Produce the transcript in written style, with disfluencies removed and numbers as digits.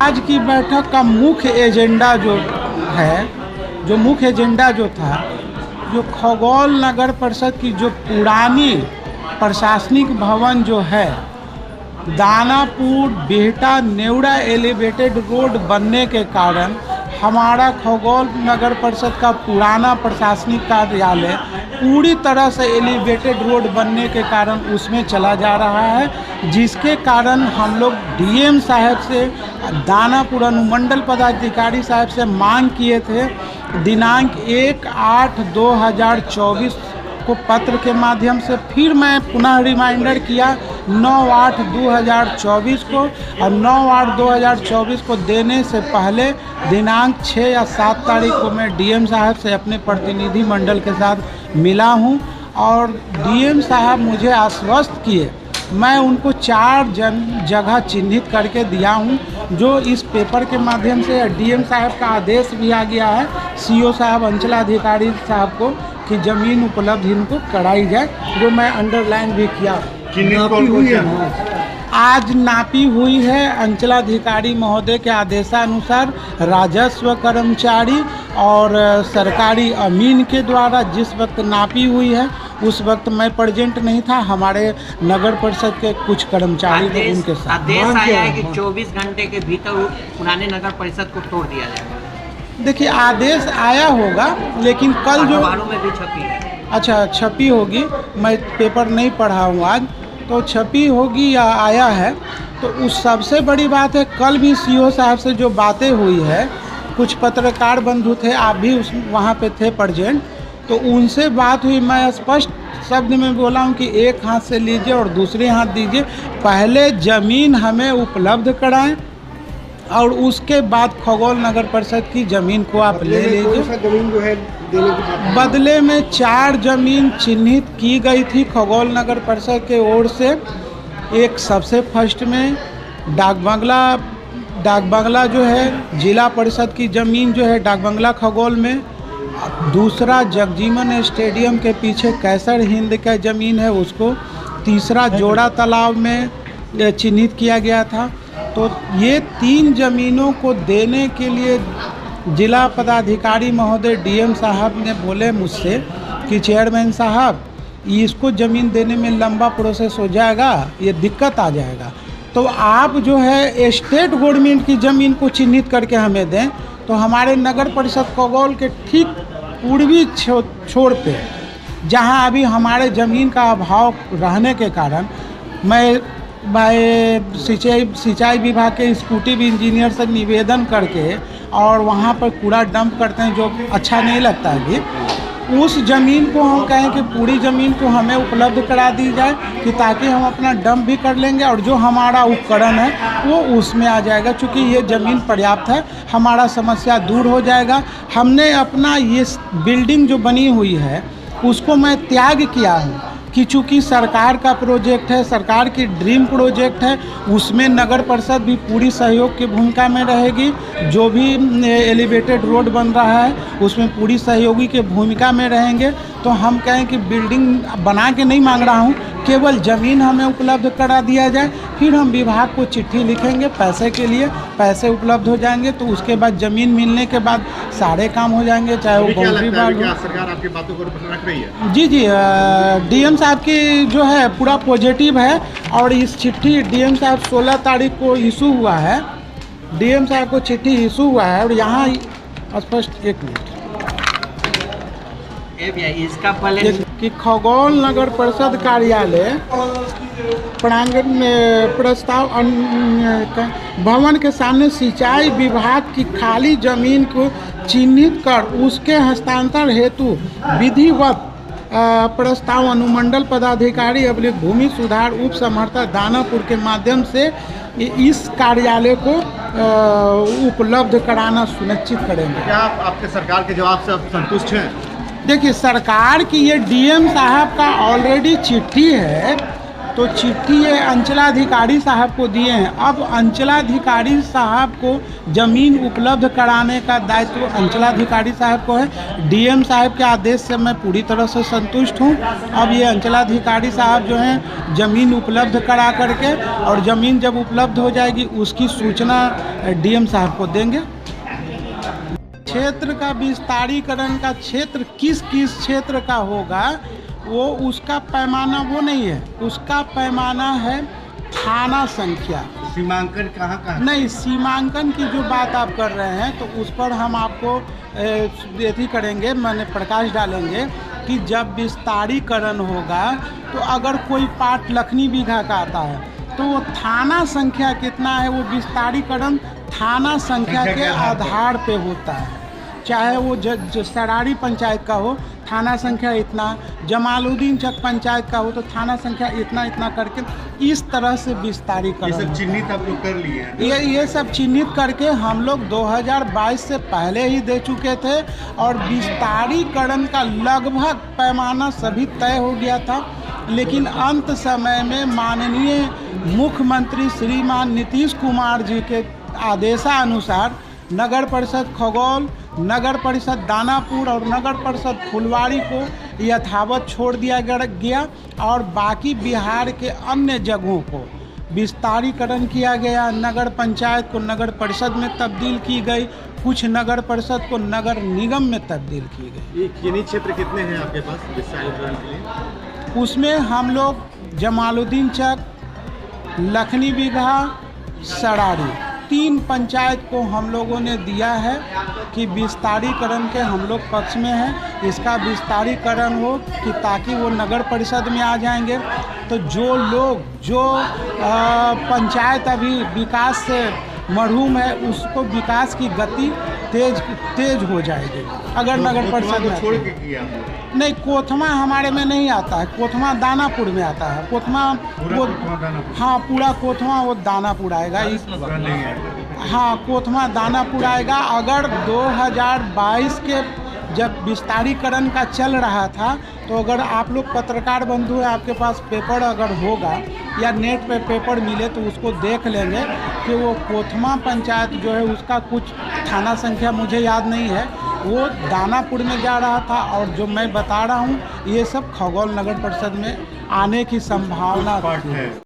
आज की बैठक का मुख्य एजेंडा जो था, जो खगौल नगर परिषद की जो पुरानी प्रशासनिक भवन जो है, दानापुर बिहटा नेवड़ा एलिवेटेड रोड बनने के कारण हमारा खगौल नगर परिषद का पुराना प्रशासनिक कार्यालय पूरी तरह से एलिवेटेड रोड बनने के कारण उसमें चला जा रहा है, जिसके कारण हम लोग डीएम साहब से, दानापुर अनुमंडल पदाधिकारी साहब से मांग किए थे। दिनांक 1/8/2024 को पत्र के माध्यम से, फिर मैं पुनः रिमाइंडर किया 9/8/2024 को, और 9/8/2024 को देने से पहले दिनांक 6 या 7 तारीख को मैं डीएम साहब से अपने प्रतिनिधि मंडल के साथ मिला हूं, और डीएम साहब मुझे आश्वस्त किए। मैं उनको 4 जगह चिन्हित करके दिया हूं, जो इस पेपर के माध्यम से डीएम साहब का आदेश भी आ गया है सीओ साहब, अंचलाधिकारी साहब को, कि ज़मीन उपलब्ध इनको कराई जाए, जो मैं अंडरलाइन भी किया। आज नापी हुई है अंचलाधिकारी महोदय के आदेशानुसार राजस्व कर्मचारी और सरकारी अमीन के द्वारा। जिस वक्त नापी हुई है उस वक्त मैं प्रेजेंट नहीं था, हमारे नगर परिषद के कुछ कर्मचारी थे उनके साथ। आदेश आया है कि 24 घंटे के भीतर पुराने नगर परिषद को तोड़ दिया जाएगा। देखिए, आदेश आया होगा, लेकिन कल जो में भी छपी है। अच्छा, छपी होगी, मैं पेपर नहीं पढ़ा हूँ आज, तो छपी होगी या आया है। तो उस सबसे बड़ी बात है, कल भी सीओ साहब से जो बातें हुई है, कुछ पत्रकार बंधु थे, आप भी वहाँ पे थे प्रेजेंट, तो उनसे बात हुई। मैं स्पष्ट शब्द में बोला हूँ कि एक हाथ से लीजिए और दूसरे हाथ दीजिए, पहले ज़मीन हमें उपलब्ध कराएं और उसके बाद खगौल नगर परिषद की ज़मीन को आप ले लीजिए। ज़मीन जो है देने की बदले में 4 ज़मीन चिन्हित की गई थी खगौल नगर परिषद के ओर से। एक सबसे फर्स्ट में डाक बंगला जो है जिला परिषद की ज़मीन जो है डाक बंगला खगौल में। दूसरा जगजीवन स्टेडियम के पीछे कैसर हिंद का ज़मीन है उसको। तीसरा जोड़ा तालाब में चिन्हित किया गया था। तो ये 3 ज़मीनों को देने के लिए जिला पदाधिकारी महोदय डीएम साहब ने बोले मुझसे कि चेयरमैन साहब, इसको ज़मीन देने में लंबा प्रोसेस हो जाएगा, ये दिक्कत आ जाएगा, तो आप जो है स्टेट गवर्नमेंट की ज़मीन को चिन्हित करके हमें दें। तो हमारे नगर परिषद खगौल के ठीक पूर्वी छोर पे, जहां अभी हमारे ज़मीन का अभाव रहने के कारण मैं सिंचाई विभाग के एग्जीक्यूटिव इंजीनियर से निवेदन करके, और वहाँ पर कूड़ा डंप करते हैं जो अच्छा नहीं लगता है कि उस ज़मीन को हम कहें कि पूरी ज़मीन को हमें उपलब्ध करा दी जाए, कि ताकि हम अपना डंप भी कर लेंगे और जो हमारा उपकरण है वो उसमें आ जाएगा। चूँकि ये ज़मीन पर्याप्त है, हमारा समस्या दूर हो जाएगा। हमने अपना ये बिल्डिंग जो बनी हुई है उसको मैं त्याग किया हूँ कि चूँकि सरकार का प्रोजेक्ट है, सरकार की ड्रीम प्रोजेक्ट है, उसमें नगर परिषद भी पूरी सहयोग की भूमिका में रहेगी। जो भी एलिवेटेड रोड बन रहा है उसमें पूरी सहयोगी के भूमिका में रहेंगे। तो हम कहें कि बिल्डिंग बना के नहीं मांग रहा हूँ, केवल ज़मीन हमें उपलब्ध करा दिया जाए। फिर हम विभाग को चिट्ठी लिखेंगे पैसे के लिए, पैसे उपलब्ध हो जाएंगे तो उसके बाद ज़मीन मिलने के बाद सारे काम हो जाएंगे, चाहे वो बाउंड्री वाल हो। सरकार आपकी बातों को रख रही है? जी, डीएम साहब की जो है पूरा पॉजिटिव है, और इस चिट्ठी डीएम साहब 16 तारीख को इशू हुआ है, डीएम साहब को चिट्ठी इशू हुआ है। और यहाँ स्पष्ट, एक मिनट, इसका पहले कि खगौल नगर परिषद कार्यालय प्रांगण में प्रस्ताव भवन के सामने सिंचाई विभाग की खाली जमीन को चिन्हित कर उसके हस्तांतरण हेतु विधिवत प्रस्ताव अनुमंडल पदाधिकारी अभिलेख भूमि सुधार उप समर्था दानापुर के माध्यम से इस कार्यालय को उपलब्ध कराना सुनिश्चित करेंगे। क्या आपके सरकार के जवाब से आप संतुष्ट हैं? देखिए, सरकार की ये डीएम साहब का ऑलरेडी चिट्ठी है, तो चिट्ठी ये अंचलाधिकारी साहब को दिए हैं। अब अंचलाधिकारी साहब को ज़मीन उपलब्ध कराने का दायित्व अंचलाधिकारी साहब को है। डीएम साहब के आदेश से मैं पूरी तरह से संतुष्ट हूँ। अब ये अंचलाधिकारी साहब जो हैं ज़मीन उपलब्ध करा करके, और ज़मीन जब उपलब्ध हो जाएगी उसकी सूचना डीएम साहब को देंगे। क्षेत्र का विस्तारीकरण का क्षेत्र किस किस क्षेत्र का होगा वो उसका पैमाना वो नहीं है, उसका पैमाना है थाना संख्या। सीमांकन कहाँ कहाँ? नहीं, सीमांकन की जो बात आप कर रहे हैं तो उस पर हम आपको यही करेंगे, मैंने प्रकाश डालेंगे कि जब विस्तारीकरण होगा तो अगर कोई पार्ट लखनी बीघा का आता है तो वो थाना संख्या कितना है वो विस्तारीकरण थाना संख्या के आधार पे होता है। चाहे वो सरारी पंचायत का हो थाना संख्या इतना, जमालुद्दीन चक पंचायत का हो तो थाना संख्या इतना इतना करके इस तरह से विस्तारीकरण। ये सब चिन्हित आप लोग कर लिए हैं? ये सब चिन्हित करके हम लोग 2022 से पहले ही दे चुके थे और विस्तारीकरण का लगभग पैमाना सभी तय हो गया था। लेकिन अंत समय में माननीय मुख्यमंत्री श्रीमान नीतीश कुमार जी के आदेशानुसार नगर परिषद खगौल, नगर परिषद दानापुर और नगर परिषद फुलवारी को यथावत छोड़ दिया गया और बाकी बिहार के अन्य जगहों को विस्तारीकरण किया गया। नगर पंचायत को नगर परिषद में तब्दील की गई, कुछ नगर परिषद को नगर निगम में तब्दील की गई। ये चिन्हित क्षेत्र कितने हैं आपके पास विस्तारीकरण के लिए? उसमें हम लोग जमालुद्दीन चक, लखनी बीघा, सरारी 3 पंचायत को हम लोगों ने दिया है कि विस्तारीकरण के हम लोग पक्ष में हैं। इसका विस्तारीकरण हो कि ताकि वो नगर परिषद में आ जाएंगे तो जो लोग जो पंचायत अभी विकास से महरूम है उसको विकास की गति तेज हो जाएगी। अगर नगर परिषद में छोड़ के किया नहीं, कोथमा हमारे में नहीं आता है, कोथमा दानापुर में आता है। कोथमा वो हाँ पूरा कोथमा वो दानापुर आएगा। हाँ कोथमा दानापुर आएगा। अगर 2022 के जब विस्तारीकरण का चल रहा था तो अगर आप लोग पत्रकार बंधु हैं, आपके पास पेपर अगर होगा या नेट पे पेपर मिले तो उसको देख लेंगे कि वो कोथमा पंचायत जो है उसका कुछ थाना संख्या मुझे याद नहीं है, वो दानापुर में जा रहा था और जो मैं बता रहा हूँ ये सब खगौल नगर परिषद में आने की संभावना है।